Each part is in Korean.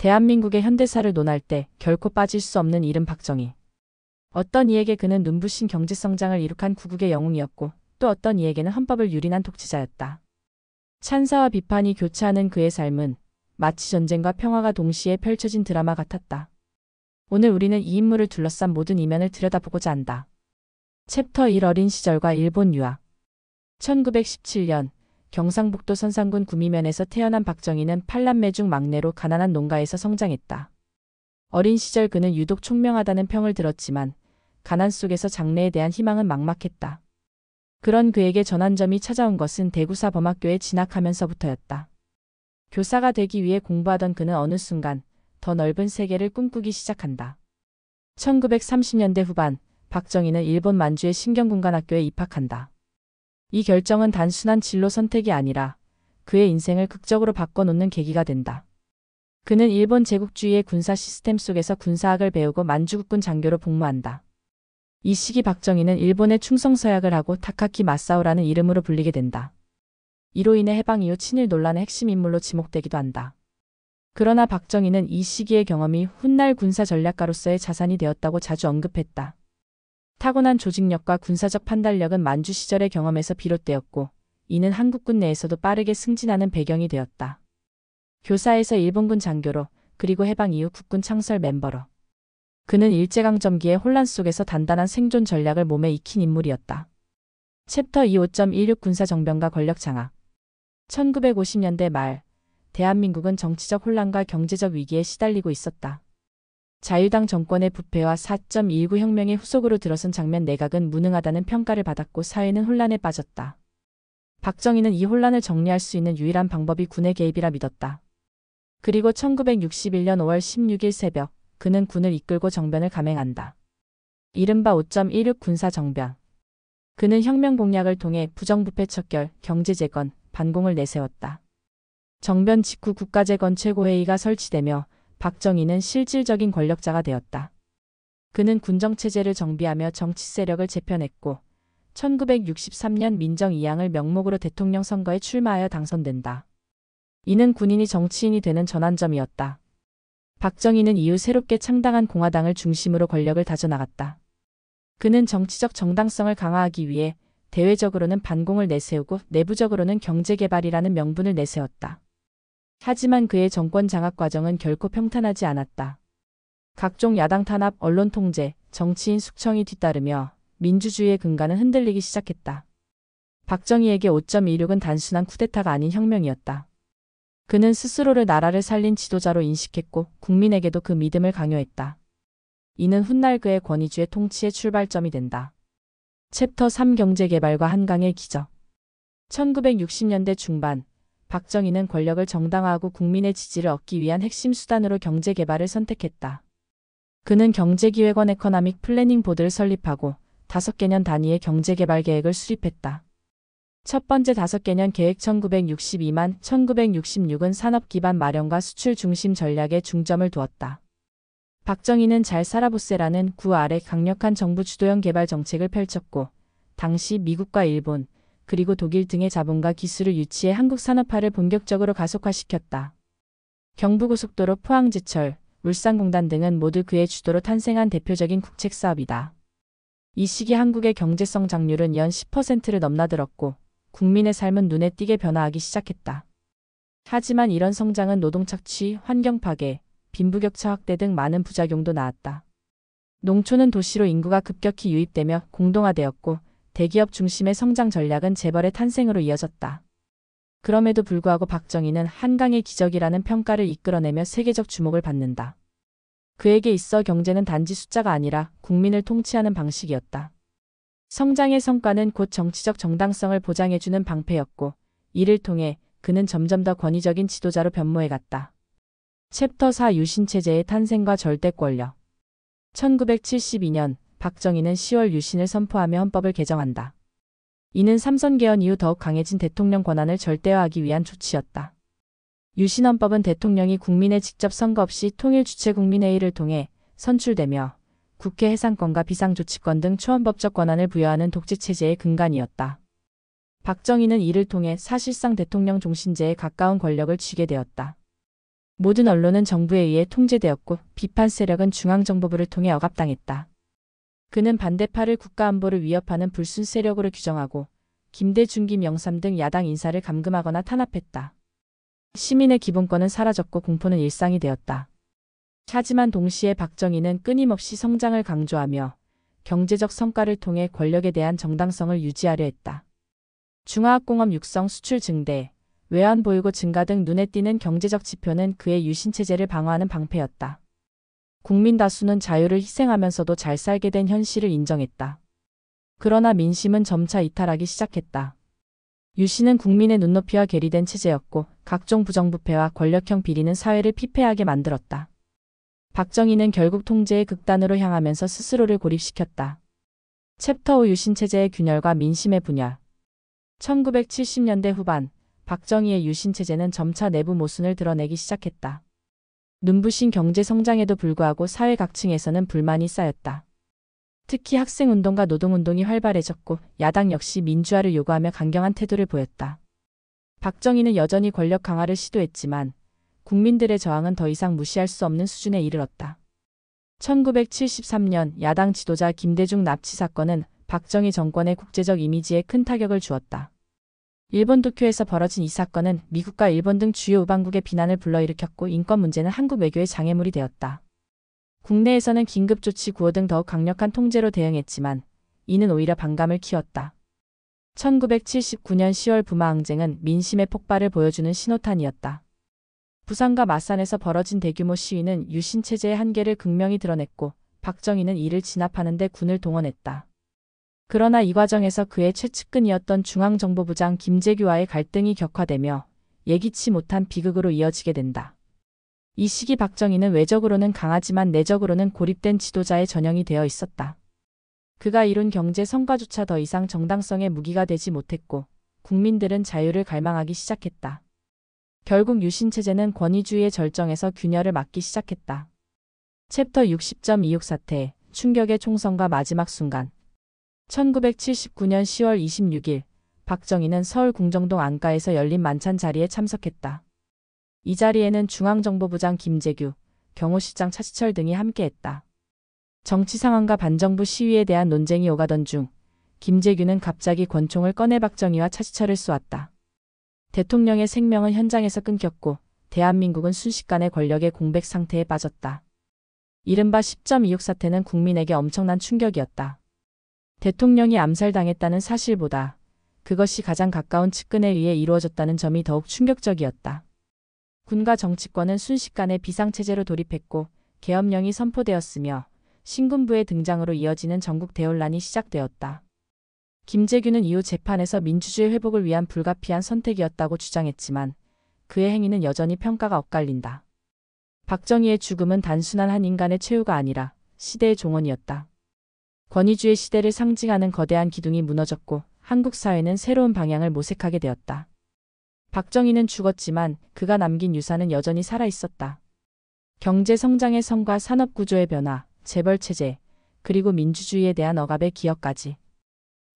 대한민국의 현대사를 논할 때 결코 빠질 수 없는 이름 박정희. 어떤 이에게 그는 눈부신 경제성장을 이룩한 구국의 영웅이었고 또 어떤 이에게는 헌법을 유린한 독재자였다. 찬사와 비판이 교차하는 그의 삶은 마치 전쟁과 평화가 동시에 펼쳐진 드라마 같았다. 오늘 우리는 이 인물을 둘러싼 모든 이면을 들여다보고자 한다. 챕터 1 어린 시절과 일본 유학. 1917년 경상북도 선산군 구미면에서 태어난 박정희는 8남매 중 막내로 가난한 농가에서 성장했다. 어린 시절 그는 유독 총명하다는 평을 들었지만 가난 속에서 장래에 대한 희망은 막막했다. 그런 그에게 전환점이 찾아온 것은 대구사 범학교에 진학하면서부터였다. 교사가 되기 위해 공부하던 그는 어느 순간 더 넓은 세계를 꿈꾸기 시작한다. 1930년대 후반 박정희는 일본 만주의 신경군관학교에 입학한다. 이 결정은 단순한 진로 선택이 아니라 그의 인생을 극적으로 바꿔놓는 계기가 된다. 그는 일본 제국주의의 군사 시스템 속에서 군사학을 배우고 만주국군 장교로 복무한다. 이 시기 박정희는 일본에 충성서약을 하고 타카키 마사오라는 이름으로 불리게 된다. 이로 인해 해방 이후 친일 논란의 핵심 인물로 지목되기도 한다. 그러나 박정희는 이 시기의 경험이 훗날 군사 전략가로서의 자산이 되었다고 자주 언급했다. 타고난 조직력과 군사적 판단력은 만주 시절의 경험에서 비롯되었고 이는 한국군 내에서도 빠르게 승진하는 배경이 되었다. 교사에서 일본군 장교로 그리고 해방 이후 국군 창설 멤버로. 그는 일제강점기의 혼란 속에서 단단한 생존 전략을 몸에 익힌 인물이었다. 챕터 2 5.16 군사정변과 권력 장악. 1950년대 말 대한민국은 정치적 혼란과 경제적 위기에 시달리고 있었다. 자유당 정권의 부패와 4.19 혁명의 후속으로 들어선 장면 내각은 무능하다는 평가를 받았고 사회는 혼란에 빠졌다. 박정희는 이 혼란을 정리할 수 있는 유일한 방법이 군의 개입이라 믿었다. 그리고 1961년 5월 16일 새벽 그는 군을 이끌고 정변을 감행한다. 이른바 5.16 군사정변. 그는 혁명 공략을 통해 부정부패 척결, 경제재건, 반공을 내세웠다. 정변 직후 국가재건 최고회의가 설치되며 박정희는 실질적인 권력자가 되었다. 그는 군정체제를 정비하며 정치 세력을 재편했고 1963년 민정 2항을 명목으로 대통령 선거에 출마하여 당선된다. 이는 군인이 정치인이 되는 전환점이었다. 박정희는 이후 새롭게 창당한 공화당을 중심으로 권력을 다져나갔다. 그는 정치적 정당성을 강화하기 위해 대외적으로는 반공을 내세우고 내부적으로는 경제개발이라는 명분을 내세웠다. 하지만 그의 정권 장악 과정은 결코 평탄하지 않았다. 각종 야당 탄압, 언론 통제, 정치인 숙청이 뒤따르며 민주주의의 근간은 흔들리기 시작했다. 박정희에게 5.16은 단순한 쿠데타가 아닌 혁명이었다. 그는 스스로를 나라를 살린 지도자로 인식했고 국민에게도 그 믿음을 강요했다. 이는 훗날 그의 권위주의 통치의 출발점이 된다. 챕터 3 경제개발과 한강의 기적. 1960년대 중반 박정희는 권력을 정당화하고 국민의 지지를 얻기 위한 핵심 수단으로 경제개발을 선택했다. 그는 경제기획원 에코노믹 플래닝 보드를 설립하고 5개년 단위의 경제개발 계획을 수립했다. 첫 번째 5개년 계획 1962만 1966은 산업 기반 마련과 수출 중심 전략에 중점을 두었다. 박정희는 잘 살아보세라는 구 아래 강력한 정부 주도형 개발 정책을 펼쳤고 당시 미국과 일본 그리고 독일 등의 자본과 기술을 유치해 한국 산업화를 본격적으로 가속화시켰다. 경부고속도로, 포항제철, 울산공단 등은 모두 그의 주도로 탄생한 대표적인 국책사업이다. 이 시기 한국의 경제성 장률은 연 10%를 넘나들었고 국민의 삶은 눈에 띄게 변화하기 시작했다. 하지만 이런 성장은 노동 착취, 환경 파괴, 빈부격차 확대 등 많은 부작용도 낳았다. 농촌은 도시로 인구가 급격히 유입되며 공동화되었고 대기업 중심의 성장 전략은 재벌의 탄생으로 이어졌다. 그럼에도 불구하고 박정희는 한강의 기적이라는 평가를 이끌어내며 세계적 주목을 받는다. 그에게 있어 경제는 단지 숫자가 아니라 국민을 통치하는 방식이었다. 성장의 성과는 곧 정치적 정당성을 보장해주는 방패였고 이를 통해 그는 점점 더 권위적인 지도자로 변모해갔다. 챕터 4 유신체제의 탄생과 절대 권력. 1972년 박정희는 10월 유신을 선포하며 헌법을 개정한다. 이는 삼선 개헌 이후 더욱 강해진 대통령 권한을 절대화하기 위한 조치였다. 유신헌법은 대통령이 국민의 직접 선거 없이 통일 주최 국민회의를 통해 선출되며 국회 해산권과 비상조치권 등 초헌법적 권한을 부여하는 독재체제의 근간이었다. 박정희는 이를 통해 사실상 대통령 종신제에 가까운 권력을 쥐게 되었다. 모든 언론은 정부에 의해 통제되었고 비판 세력은 중앙정보부를 통해 억압당했다. 그는 반대파를 국가안보를 위협하는 불순 세력으로 규정하고 김대중, 김영삼 등 야당 인사를 감금하거나 탄압했다. 시민의 기본권은 사라졌고 공포는 일상이 되었다. 하지만 동시에 박정희는 끊임없이 성장을 강조하며 경제적 성과를 통해 권력에 대한 정당성을 유지하려 했다. 중화학공업 육성, 수출 증대, 외환 보유고 증가 등 눈에 띄는 경제적 지표는 그의 유신체제를 방어하는 방패였다. 국민 다수는 자유를 희생하면서도 잘 살게 된 현실을 인정했다. 그러나 민심은 점차 이탈하기 시작했다. 유신은 국민의 눈높이와 괴리된 체제였고 각종 부정부패와 권력형 비리는 사회를 피폐하게 만들었다. 박정희는 결국 통제의 극단으로 향하면서 스스로를 고립시켰다. 챕터 5 유신체제의 균열과 민심의 분열. 1970년대 후반 박정희의 유신체제는 점차 내부 모순을 드러내기 시작했다. 눈부신 경제 성장에도 불구하고 사회 각층에서는 불만이 쌓였다. 특히 학생운동과 노동운동이 활발해졌고 야당 역시 민주화를 요구하며 강경한 태도를 보였다. 박정희는 여전히 권력 강화를 시도했지만 국민들의 저항은 더 이상 무시할 수 없는 수준에 이르렀다. 1973년 야당 지도자 김대중 납치 사건은 박정희 정권의 국제적 이미지에 큰 타격을 주었다. 일본 도쿄에서 벌어진 이 사건은 미국과 일본 등 주요 우방국의 비난을 불러일으켰고 인권 문제는 한국 외교의 장애물이 되었다. 국내에서는 긴급조치 구호 등 더욱 강력한 통제로 대응했지만 이는 오히려 반감을 키웠다. 1979년 10월 부마항쟁은 민심의 폭발을 보여주는 신호탄이었다. 부산과 마산에서 벌어진 대규모 시위는 유신체제의 한계를 극명히 드러냈고 박정희는 이를 진압하는 데 군을 동원했다. 그러나 이 과정에서 그의 최측근이었던 중앙정보부장 김재규와의 갈등이 격화되며 예기치 못한 비극으로 이어지게 된다. 이 시기 박정희는 외적으로는 강하지만 내적으로는 고립된 지도자의 전형이 되어 있었다. 그가 이룬 경제 성과조차 더 이상 정당성의 무기가 되지 못했고 국민들은 자유를 갈망하기 시작했다. 결국 유신체제는 권위주의의 절정에서 균열을 맞기 시작했다. 챕터 60.26 사태, 충격의 총선과 마지막 순간. 1979년 10월 26일 박정희는 서울 궁정동 안가에서 열린 만찬 자리에 참석했다. 이 자리에는 중앙정보부장 김재규, 경호실장 차지철 등이 함께했다. 정치 상황과 반정부 시위에 대한 논쟁이 오가던 중 김재규는 갑자기 권총을 꺼내 박정희와 차지철을 쏘았다. 대통령의 생명은 현장에서 끊겼고 대한민국은 순식간에 권력의 공백 상태에 빠졌다. 이른바 10.26 사태는 국민에게 엄청난 충격이었다. 대통령이 암살당했다는 사실보다 그것이 가장 가까운 측근에 의해 이루어졌다는 점이 더욱 충격적이었다. 군과 정치권은 순식간에 비상체제로 돌입했고 계엄령이 선포되었으며 신군부의 등장으로 이어지는 전국 대혼란이 시작되었다. 김재규는 이후 재판에서 민주주의 회복을 위한 불가피한 선택이었다고 주장했지만 그의 행위는 여전히 평가가 엇갈린다. 박정희의 죽음은 단순한 한 인간의 최후가 아니라 시대의 종언이었다. 권위주의 시대를 상징하는 거대한 기둥이 무너졌고 한국 사회는 새로운 방향을 모색하게 되었다. 박정희는 죽었지만 그가 남긴 유산은 여전히 살아있었다. 경제 성장의 성과, 산업구조의 변화, 재벌체제, 그리고 민주주의에 대한 억압의 기억까지.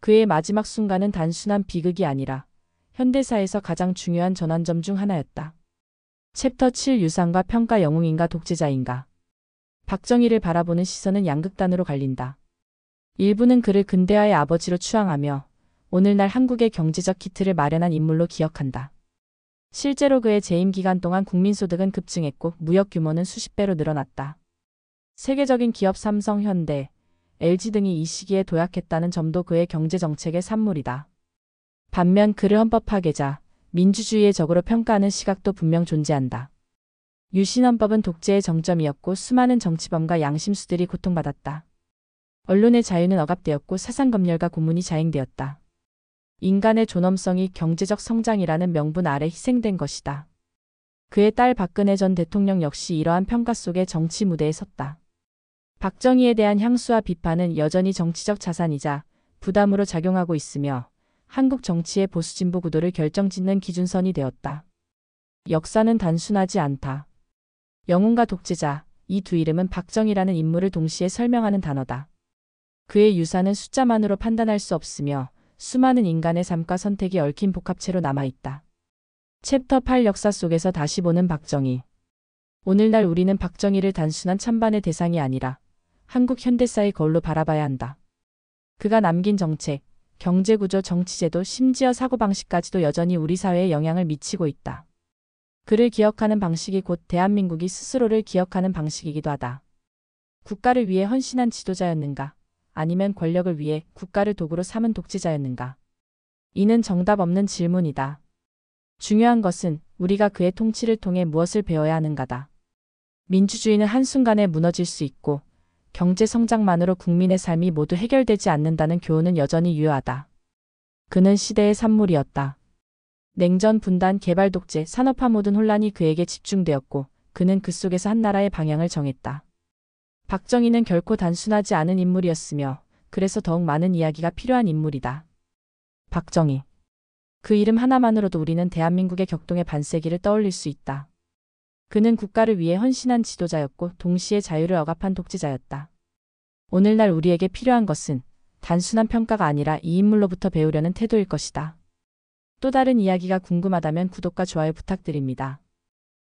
그의 마지막 순간은 단순한 비극이 아니라 현대사에서 가장 중요한 전환점 중 하나였다. 챕터 7 유산과 평가 영웅인가 독재자인가. 박정희를 바라보는 시선은 양극단으로 갈린다. 일부는 그를 근대화의 아버지로 추앙하며 오늘날 한국의 경제적 기틀을 마련한 인물로 기억한다. 실제로 그의 재임 기간 동안 국민소득은 급증했고 무역 규모는 수십 배로 늘어났다. 세계적인 기업 삼성, 현대, LG 등이 이 시기에 도약했다는 점도 그의 경제정책의 산물이다. 반면 그를 헌법 파괴자, 민주주의의 적으로 평가하는 시각도 분명 존재한다. 유신헌법은 독재의 정점이었고 수많은 정치범과 양심수들이 고통받았다. 언론의 자유는 억압되었고 사상검열과 고문이 자행되었다. 인간의 존엄성이 경제적 성장이라는 명분 아래 희생된 것이다. 그의 딸 박근혜 전 대통령 역시 이러한 평가 속에 정치 무대에 섰다. 박정희에 대한 향수와 비판은 여전히 정치적 자산이자 부담으로 작용하고 있으며 한국 정치의 보수진보 구도를 결정짓는 기준선이 되었다. 역사는 단순하지 않다. 영웅과 독재자, 이 두 이름은 박정희라는 인물을 동시에 설명하는 단어다. 그의 유산은 숫자만으로 판단할 수 없으며 수많은 인간의 삶과 선택이 얽힌 복합체로 남아있다. 챕터 8 역사 속에서 다시 보는 박정희. 오늘날 우리는 박정희를 단순한 찬반의 대상이 아니라 한국 현대사의 거울로 바라봐야 한다. 그가 남긴 정책, 경제구조, 정치제도, 심지어 사고방식까지도 여전히 우리 사회에 영향을 미치고 있다. 그를 기억하는 방식이 곧 대한민국이 스스로를 기억하는 방식이기도 하다. 국가를 위해 헌신한 지도자였는가? 아니면 권력을 위해 국가를 도구로 삼은 독재자였는가? 이는 정답 없는 질문이다. 중요한 것은 우리가 그의 통치를 통해 무엇을 배워야 하는가다. 민주주의는 한순간에 무너질 수 있고 경제 성장만으로 국민의 삶이 모두 해결되지 않는다는 교훈은 여전히 유효하다. 그는 시대의 산물이었다. 냉전, 분단, 개발 독재, 산업화 모든 혼란이 그에게 집중되었고 그는 그 속에서 한 나라의 방향을 정했다. 박정희는 결코 단순하지 않은 인물이었으며 그래서 더욱 많은 이야기가 필요한 인물이다. 박정희. 그 이름 하나만으로도 우리는 대한민국의 격동의 반세기를 떠올릴 수 있다. 그는 국가를 위해 헌신한 지도자였고 동시에 자유를 억압한 독재자였다. 오늘날 우리에게 필요한 것은 단순한 평가가 아니라 이 인물로부터 배우려는 태도일 것이다. 또 다른 이야기가 궁금하다면 구독과 좋아요 부탁드립니다.